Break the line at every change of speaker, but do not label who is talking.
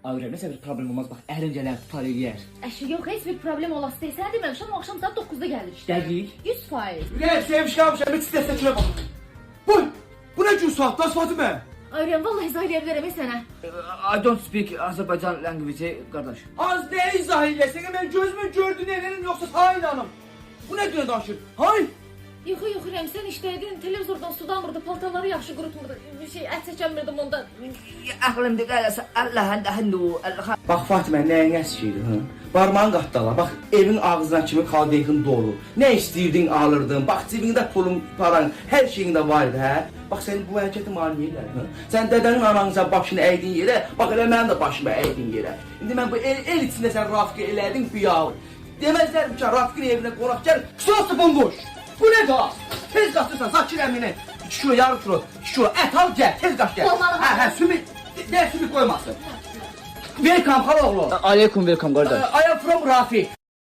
Ayrı neyse bir problem olmaz bak erinceler tutar yer.
Əşi yox, heç bir problem olası deyil. Sənə deməmişəm, axşam saat 9-da gəlir.
Dəqiq.
100%.
Ürəyim sevmiş kalmışam, hiç istesine şuna bak. Bu ne cür saat lan Fatime?
Ayrıyan vallahi izah edə bilərəm sənə.
I don't speak Azerbaycan language kardeş.
Az ne izah eylesin, ben gözümün gördüğünü edelim yoksa Sahin Hanım. Bu ne güne danışır? Hay!
Yox, Rəm, sən işləydin, televizordan su damırdı, paltarları yaxşı qurutmurdu. Bir şey ət çəkəmirdim onda.
Aklımda qalasa Allah'ın da handu Allah.
Bak Fatime neyin eskiydi hı? Parmağın qattala, bak evin ağzına kimi kaldığın dolu. Ne istiydin alırdın, bak cebinde pulun, paran, her şeyin de vardı hə? Bak senin bu hərəkəti maliyyə hı? Sen dedenin ananıza başını əydin yerə, bak elə mənim də başımı əydin yerə. İndi mən bu el içində sən Rafiqə elədin biyağı. Demezler ki Rafiqin evine qonaq gəl, sosu bomboş. Bu ne gaz? Tez qaçırsan Zakir əmini. 2 kilo, yarım kilo, 2 kilo et al gel, tez qaç gel. Hə, sümük, sümük koymasın. Welcome, hello oğlum.
Aleyküm welcome kardeş.
I am from Rafiq.